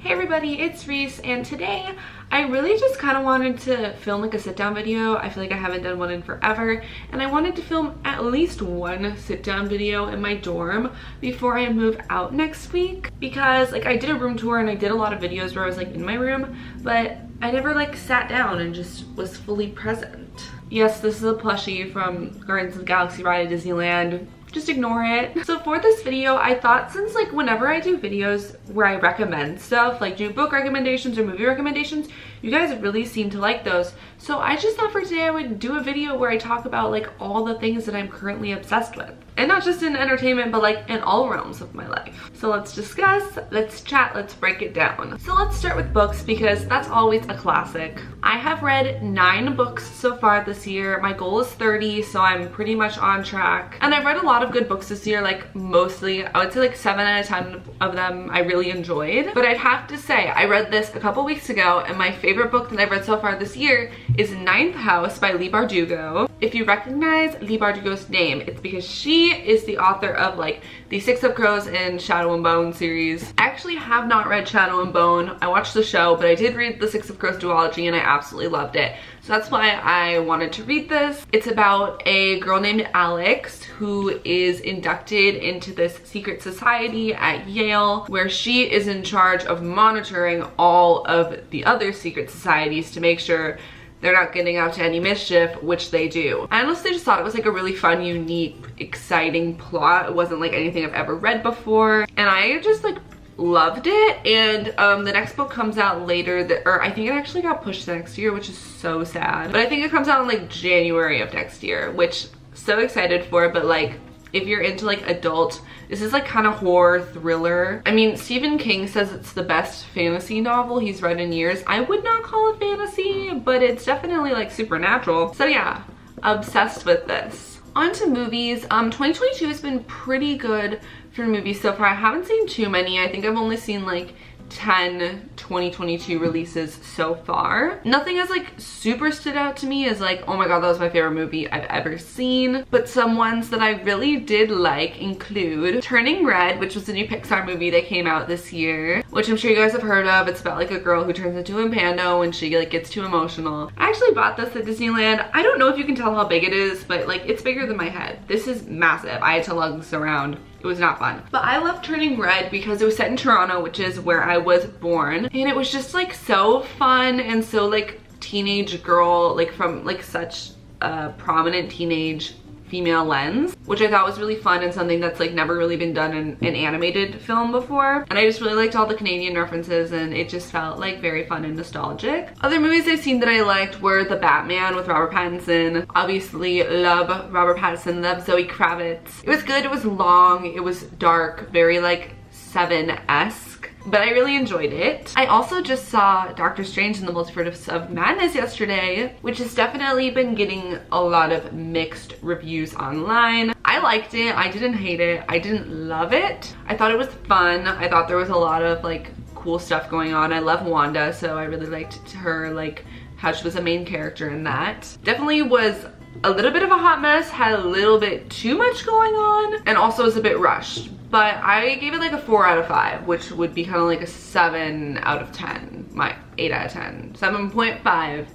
Hey everybody, it's Reese, and today I really just kind of wanted to film like a sit down video. I feel like I haven't done one in forever, and I wanted to film at least one sit down video in my dorm before I move out next week, because like I did a room tour and I did a lot of videos where I was like in my room, but I never like sat down and just was fully present. Yes, this is a plushie from Guardians of the Galaxy ride at Disneyland. Just ignore it. So for this video, I thought since like whenever I do videos where I recommend stuff, like do book recommendations or movie recommendations, you guys really seem to like those. So I just thought for today I would do a video where I talk about like all the things that I'm currently obsessed with. And not just in entertainment, but like in all realms of my life. So let's discuss, let's chat, let's break it down. So let's start with books because that's always a classic. I have read 9 books so far this year. My goal is 30, so I'm pretty much on track. And I've read a lot of good books this year, like mostly, I would say like 7 out of 10 of them I really enjoyed. But I'd have to say, I read this a couple weeks ago, and my favorite book that I've read so far this year is Ninth House by Leigh Bardugo. If you recognize Leigh Bardugo's name, it's because she is the author of like the Six of Crows and Shadow and Bone series. I actually have not read Shadow and Bone. I watched the show, but I did read the Six of Crows duology and I absolutely loved it. So that's why I wanted to read this. It's about a girl named Alex who is inducted into this secret society at Yale, where she is in charge of monitoring all of the other secret societies to make sure they're not getting out to any mischief, which they do. I honestly just thought it was like a really fun, unique, exciting plot. It wasn't like anything I've ever read before, and I just like loved it. And the next book comes out later, or I think it actually got pushed to next year, which is so sad. But I think it comes out in like January of next year, which so excited for. But like, if you're into like adult, this is like kind of horror thriller. I mean, Stephen King says it's the best fantasy novel he's read in years. I would not call it fantasy, but it's definitely like supernatural. So yeah, obsessed with this. On to movies. 2022 has been pretty good for movies so far. I haven't seen too many. I think I've only seen like 10 2022 releases so far. Nothing has like super stood out to me as like, oh my god, that was my favorite movie I've ever seen. But some ones that I really did like include Turning Red, which was the new Pixar movie that came out this year, which I'm sure you guys have heard of. It's about like a girl who turns into a panda when she like gets too emotional. I actually bought this at Disneyland. I don't know if you can tell how big it is, but like it's bigger than my head. This is massive. I had to lug this around. It was not fun. But I love Turning Red because it was set in Toronto, which is where I was born. And it was just like so fun and so like teenage girl, like from like such a prominent teenage female lens, which I thought was really fun and something that's like never really been done in an animated film before. And I just really liked all the Canadian references, and it just felt like very fun and nostalgic. Other movies I've seen that I liked were The Batman with Robert Pattinson. Obviously love Robert Pattinson, love Zoe Kravitz. It was good, it was long, it was dark, very like Seven-esque, but I really enjoyed it. I also just saw Doctor Strange in the Multiverse of Madness yesterday, which has definitely been getting a lot of mixed reviews online. I liked it, I didn't hate it, I didn't love it. I thought it was fun. I thought there was a lot of like cool stuff going on. I love Wanda, so I really liked her, like how she was a main character in that. Definitely was a little bit of a hot mess, had a little bit too much going on, and also was a bit rushed. But I gave it like a 4 out of 5, which would be kind of like a 7 out of 10. My 8 out of 10. 7.5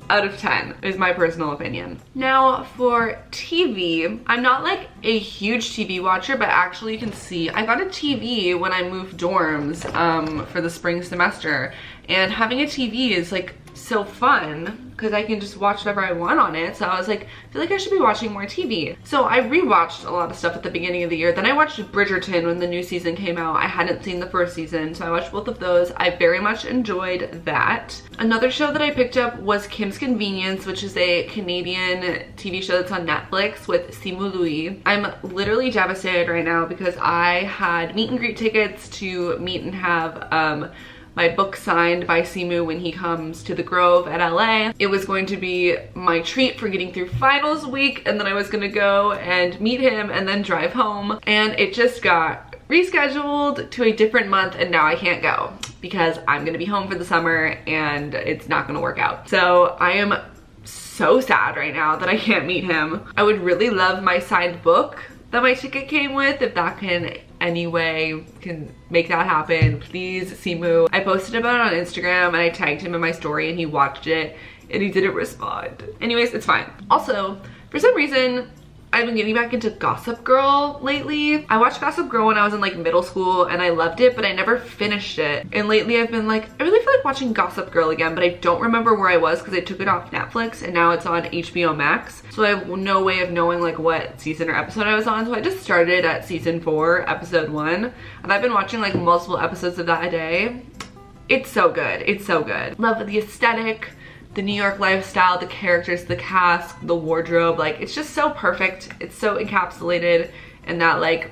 out of 10 is my personal opinion. Now for TV, I'm not like a huge TV watcher, but actually you can see I got a TV when I moved dorms for the spring semester. And having a TV is like so fun because I can just watch whatever I want on it. So I was like, I feel like I should be watching more TV. So I rewatched a lot of stuff at the beginning of the year. Then I watched Bridgerton when the new season came out. I hadn't seen the first season, so I watched both of those. I very much enjoyed that. Another show that I picked up was Kim's Convenience, which is a Canadian TV show that's on Netflix with Simu Liu. I'm literally devastated right now because I had meet and greet tickets to meet and have my book signed by Simu when he comes to the Grove at LA. It was going to be my treat for getting through finals week, and then I was gonna go and meet him and then drive home, and it just got rescheduled to a different month, and now I can't go because I'm gonna be home for the summer and it's not gonna work out. So I am so sad right now that I can't meet him. I would really love my signed book that my ticket came with, if that can any way can make that happen, please, Simu. I posted about it on Instagram and I tagged him in my story and he watched it and he didn't respond. Anyways, it's fine. Also, for some reason, I've been getting back into Gossip Girl lately. I watched Gossip Girl when I was in like middle school and I loved it, but I never finished it. And lately I've been like, I really feel like watching Gossip Girl again, but I don't remember where I was because I took it off Netflix and now it's on HBO Max. So I have no way of knowing like what season or episode I was on. So I just started at season 4, episode 1. And I've been watching like multiple episodes of that a day. It's so good. It's so good. Love the aesthetic, the New York lifestyle, the characters, the cast, the wardrobe. Like, it's just so perfect. It's so encapsulated in that like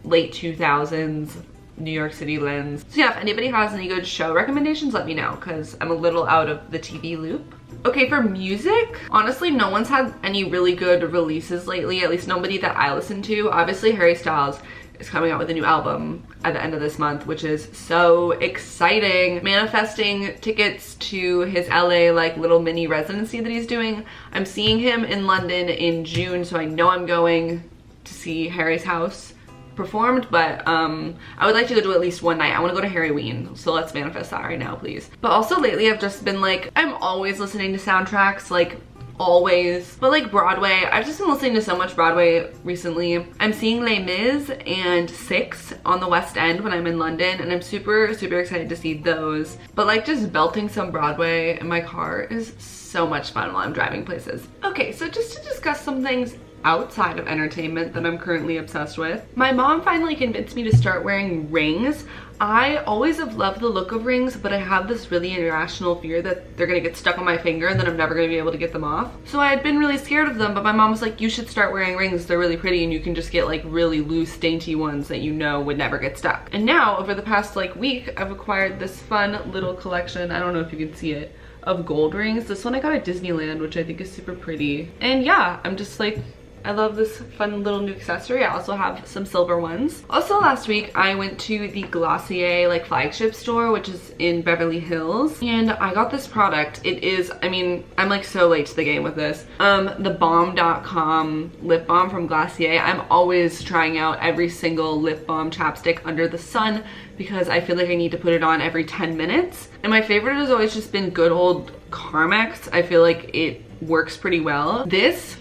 late 2000s New York City lens. So yeah, if anybody has any good show recommendations, let me know because I'm a little out of the TV loop. Okay, for music, honestly, no one's had any really good releases lately, at least nobody that I listen to. Obviously, Harry Styles is coming out with a new album at the end of this month, which is so exciting. Manifesting tickets to his LA like little mini residency that he's doing. I'm seeing him in London in June, so I know I'm going to see Harry's House performed, but I would like to go to at least one night. I want to go to Harryween, so let's manifest that right now, please. But also lately I've just been like, I'm always listening to soundtracks, like always, but like Broadway, I've just been listening to so much Broadway recently. I'm seeing Les Mis and Six on the West End when I'm in London, and I'm super excited to see those. But like just belting some Broadway in my car is so much fun while I'm driving places. Okay, so just to discuss some things outside of entertainment that I'm currently obsessed with. My mom finally convinced me to start wearing rings. I always have loved the look of rings, but I have this really irrational fear that they're gonna get stuck on my finger and then I'm never gonna be able to get them off. So I had been really scared of them, but my mom was like, you should start wearing rings. They're really pretty and you can just get like really loose, dainty ones that you know would never get stuck. And now, over the past like week, I've acquired this fun little collection, I don't know if you can see it, of gold rings. This one I got at Disneyland, which I think is super pretty. And yeah, I'm just like, I love this fun little new accessory. I also have some silver ones. Also last week I went to the Glossier like flagship store, which is in Beverly Hills, and I got this product. It is, I mean, I'm like so late to the game with this. The Balm.com lip balm from Glossier. I'm always trying out every single lip balm chapstick under the sun because I feel like I need to put it on every 10 minutes. And my favorite has always just been good old Carmex. I feel like it works pretty well. This,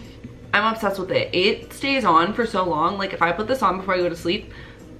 I'm obsessed with it. It stays on for so long. Like if I put this on before I go to sleep,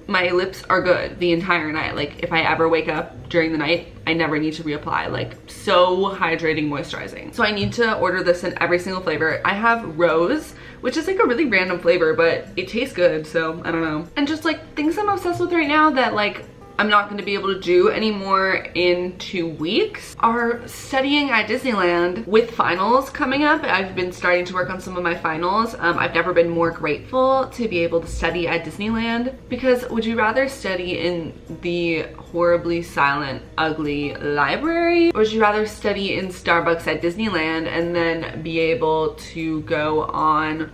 my lips are good the entire night. Like if I ever wake up during the night, I never need to reapply. Like so hydrating, moisturizing. So I need to order this in every single flavor. I have rose, which is like a really random flavor, but it tastes good, so I don't know. And just like things I'm obsessed with right now that like I'm not going to be able to do anymore in 2 weeks are studying at Disneyland. With finals coming up, I've been starting to work on some of my finals. I've never been more grateful to be able to study at Disneyland, because would you rather study in the horribly silent, ugly library, or would you rather study in Starbucks at Disneyland and then be able to go on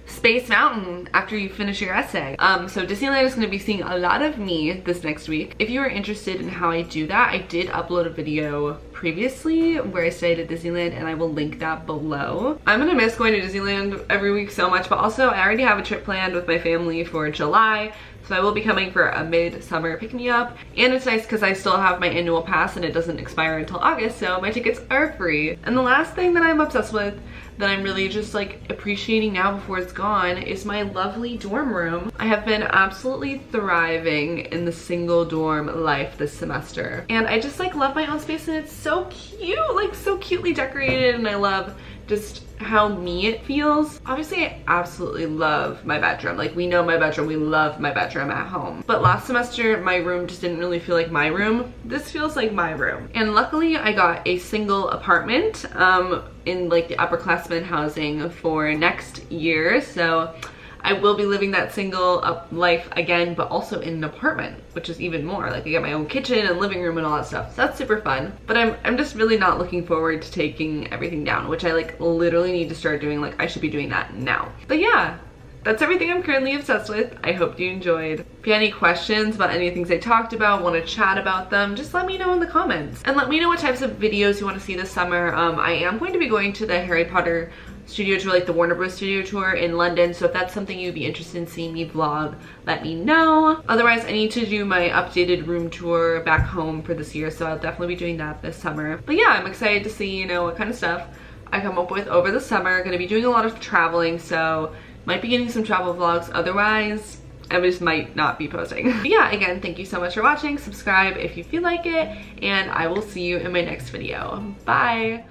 Space Mountain after you finish your essay? So Disneyland is going to be seeing a lot of me this next week. If you are interested in how I do that, I did upload a video previously where I stayed at Disneyland, and I will link that below. I'm gonna miss going to Disneyland every week so much, but also I already have a trip planned with my family for July, so I will be coming for a mid-summer pick-me-up. And it's nice because I still have my annual pass and it doesn't expire until August, so my tickets are free. And the last thing that I'm obsessed with, that I'm really just like appreciating now before it's gone, is my lovely dorm room. I have been absolutely thriving in the single dorm life this semester, and I just like love my own space, and it's so cute, like so cutely decorated, and I love just how me it feels. Obviously I absolutely love my bedroom. Like we know my bedroom, we love my bedroom at home. But last semester my room just didn't really feel like my room. This feels like my room. And luckily I got a single apartment in like the upperclassmen housing for next year. So I will be living that single life again, but also in an apartment, which is even more. Like I get my own kitchen and living room and all that stuff. So that's super fun. But I'm just really not looking forward to taking everything down, which I like literally need to start doing. Like I should be doing that now. But yeah, that's everything I'm currently obsessed with. I hope you enjoyed. If you have any questions about any things I talked about, want to chat about them, just let me know in the comments. And let me know what types of videos you want to see this summer. I am going to be going to the Harry Potter studio tour, like the Warner Bros. Studio tour in London. So if that's something you'd be interested in seeing me vlog, let me know. Otherwise, I need to do my updated room tour back home for this year, so I'll definitely be doing that this summer. But yeah, I'm excited to see, you know, what kind of stuff I come up with over the summer. Gonna be doing a lot of traveling, so might be getting some travel vlogs. Otherwise, I just might not be posting. But yeah, again, thank you so much for watching. Subscribe if you feel like it, and I will see you in my next video. Bye.